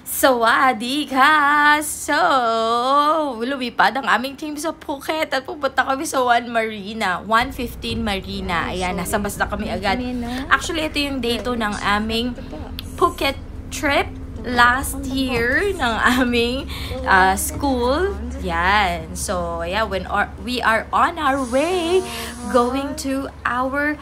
Sawadee ka! So, lumipad ang aming team sa Phuket at pupunta kami sa 115 Marina. Ayan, nasa bus na kami agad. Actually, ito yung day 2 ng aming Phuket trip last year ng aming school. Yan. So, yeah, we are on our way going to our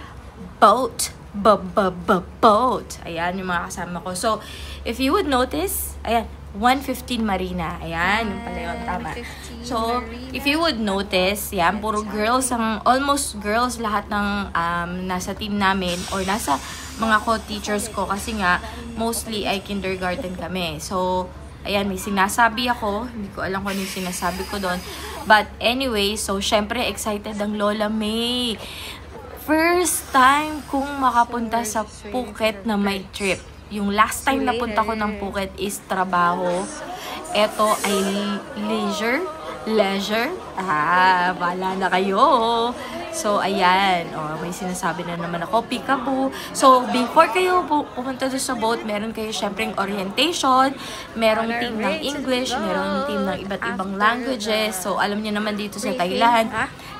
boat. Boat. Ayan, yung mga kasama ko. So, if you would notice, ayan, 115 Marina. Ayan, yung pala yun, tama. So, if you would notice, yan, puro girls, almost girls lahat ng nasa team namin or nasa mga co-teachers ko kasi nga, mostly ay kindergarten kami. So, ayan, may sinasabi ako. Hindi ko alam kung ano yung sinasabi ko doon. But anyway, so, syempre, excited ang Lola May. First time kong makapunta sa Phuket na may trip. Yung last time na punta ko ng Phuket is trabaho. Ito ay leisure. Bahala na kayo. So, ayan. May sinasabi na naman ako, peekaboo. So, before kayo pumunta doon sa boat, meron kayo syempreng orientation, merong team ng English, merong team ng iba't ibang languages. So, alam niyo naman dito sa Thailand,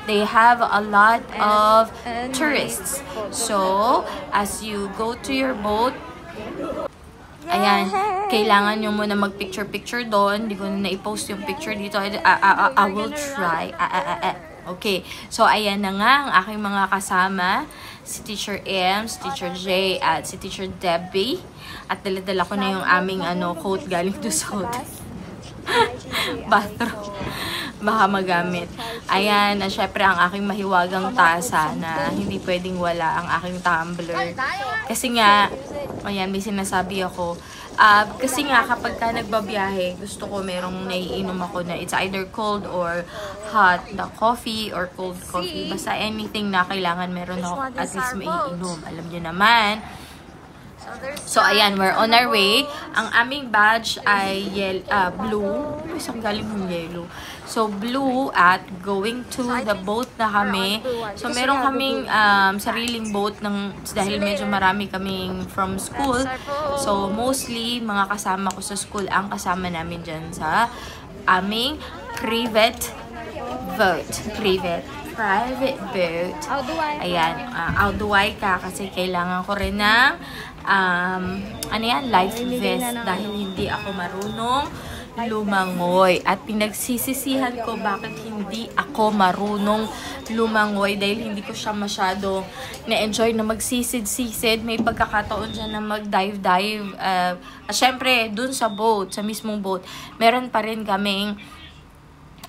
they have a lot of tourists. So, as you go to your boat, ayan, kailangan nyo muna mag-picture doon. Hindi ko na na-post yung picture dito. I will try. Okay. So, ayan na nga ang aking mga kasama. Si Teacher M, si Teacher J, at si Teacher Debbie. At dala-dala ko na yung aming coat galing doon sa hotel. Bathroom. Baka magamit. Ayan, syempre ang aking mahiwagang tasa na hindi pwedeng wala ang aking tumbler. Kasi nga, ayan, may sinasabi ako. Kasi nga, kapag ka nagbabiyahe, gusto ko merong naiinom ako na it's either cold or hot na coffee or cold coffee. Basta anything na kailangan meron ako at least maiinom. Alam niyo naman. So, ayan, we're on our way. Ang aming badge ay blue. Isang galing ng yellow. So, blue at going to the boat na kami. So, meron kaming sariling boat dahil medyo marami kaming from school. So, mostly, mga kasama ko sa school ang kasama namin dyan sa aming private boat. Private boat. Ayan, outdoor ka kasi kailangan ko rin ng life vest dahil hindi ako marunong lumangoy. At pinagsisisihan ko bakit hindi ako marunong lumangoy dahil hindi ko siya masyado na-enjoy na magsisid-sisid. May pagkakataon dyan na mag-dive. Syempre, dun sa boat, sa mismong boat, meron pa rin kaming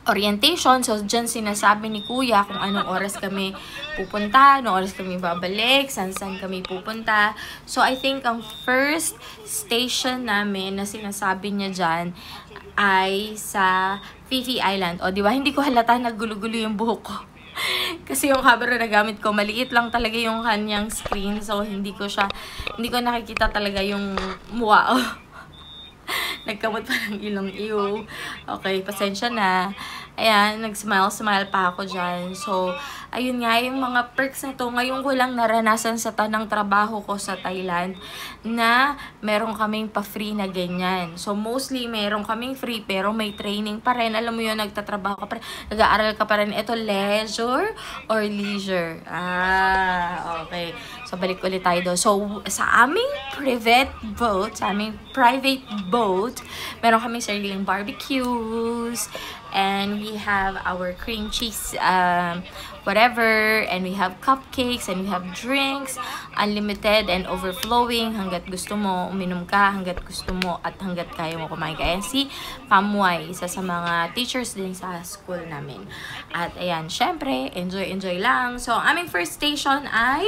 orientation. So, dyan sinasabi ni Kuya kung anong oras kami pupunta, anong oras kami babalik, saan kami pupunta. So, I think ang first station namin na sinasabi niya dyan ay sa Phi Island. O, di ba? Hindi ko halata naggulo-gulo yung buhok ko. Kasi yung camera na gamit ko, maliit lang talaga yung kanyang screen. So, hindi ko nakikita talaga yung mukha. Nagkamot pa ng ilong iyo. Okay, pasensya na. Ayan, nag-smile pa ako dyan. So, ayun nga, yung mga perks na to, ngayon ko lang naranasan sa tanang trabaho ko sa Thailand na meron kaming pa-free na ganyan. So, mostly meron kaming free pero may training pa rin. Alam mo yun, nagtatrabaho ka pa rin, nag-aaral ka pa rin. Ito, leisure or leisure? Okay. So, balik ulit tayo doon. So, sa aming private boat, meron kami sariling barbecues, and we have our cream cheese, whatever, and we have cupcakes, and we have drinks, unlimited and overflowing, hanggat gusto mo, uminom ka, hanggat gusto mo, at hanggat kaya mo kumain. Kaya si Pamuay, isa sa mga teachers din sa school namin. At ayan, syempre, enjoy lang. So, ang aming first station ay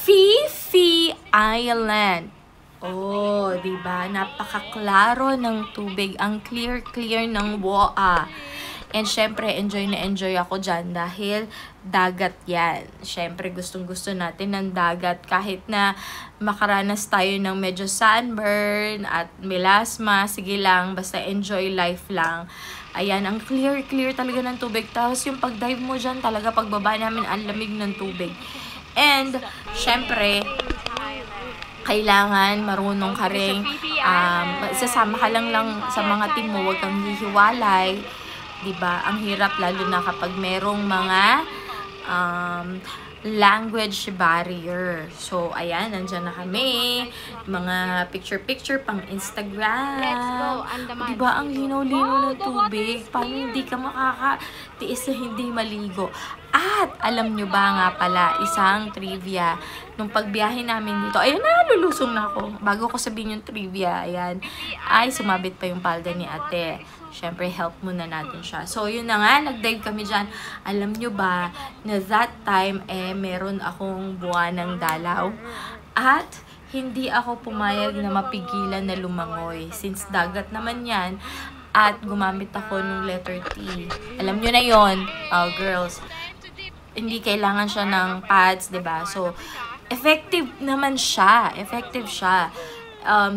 Phi Island. Oh, diba? Napakaklaro ng tubig. Ang clear ng WOA. And syempre, enjoy na enjoy ako dyan dahil dagat yan. Syempre, gustong-gusto natin ng dagat. Kahit na makaranas tayo ng medyo sunburn at melasma, sige lang, basta enjoy life lang. Ayan, ang clear talaga ng tubig. Tapos yung pag-dive mo dyan talaga, pagbaba namin, ang lamig ng tubig. And, syempre, kailangan marunong ka rin, sasama ka lang sa mga team mo, huwag kang hihiwalay. Diba? Ang hirap lalo na kapag merong mga language barrier. So, ayan, nandyan na kami. Mga picture-picture pang Instagram. Let's go, Andaman. Diba, ang linaw-linaw ng tubig. Paano hindi ka makakatiis na hindi maligo? At, alam nyo ba nga pala, isang trivia, nung pagbiyahe namin dito, ayun na, lulusong na ako. Bago ko sabihin yung trivia, ayan, ay sumabit pa yung palda ni ate. Siyempre, help muna natin siya. So, yun na nga, nag-dive kami dyan. Alam nyo ba, na that time, meron akong buwan ng dalaw. At, hindi ako pumayag na mapigilan na lumangoy. Since dagat naman yan, at gumamit ako ng letter T. Alam nyo na yon, girls. Hindi kailangan siya ng pads, 'di ba? So, effective naman siya. Effective siya.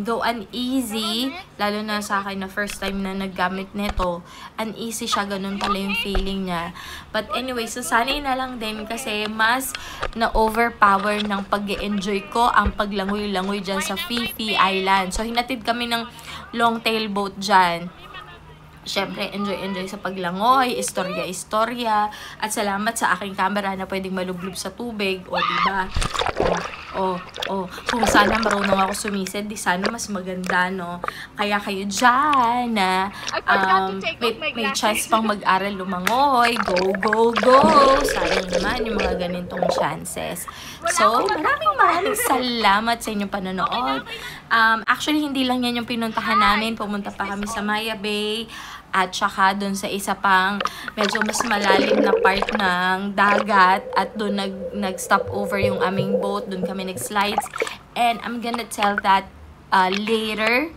Though uneasy, lalo na sa akin na first time na naggamit nito, uneasy siya, ganun pala yung feeling niya. But anyway, so sanay na lang din kasi mas na-overpower ng pag-enjoy ko ang paglangoy-langoy dyan sa Phi Island. So, hinatid kami ng long tail boat dyan. Siyempre, enjoy sa paglangoy, istorya, at salamat sa aking camera na pwedeng malublob sa tubig, o diba? Kung sana marunong ako sumisid, di sana mas maganda, no? Kaya kayo dyan na may chance pang mag-aral lumangoy, go! Sayang naman yung mga ganitong chances. So, maraming salamat sa inyong panonood. Actually, hindi lang yan yung pinuntahan namin. Pumunta pa kami sa Maya Bay. At saka doon sa isa pang medyo mas malalim na part ng dagat. At doon nag-stop over yung aming boat. Doon kami nag-slides. And I'm gonna tell that later.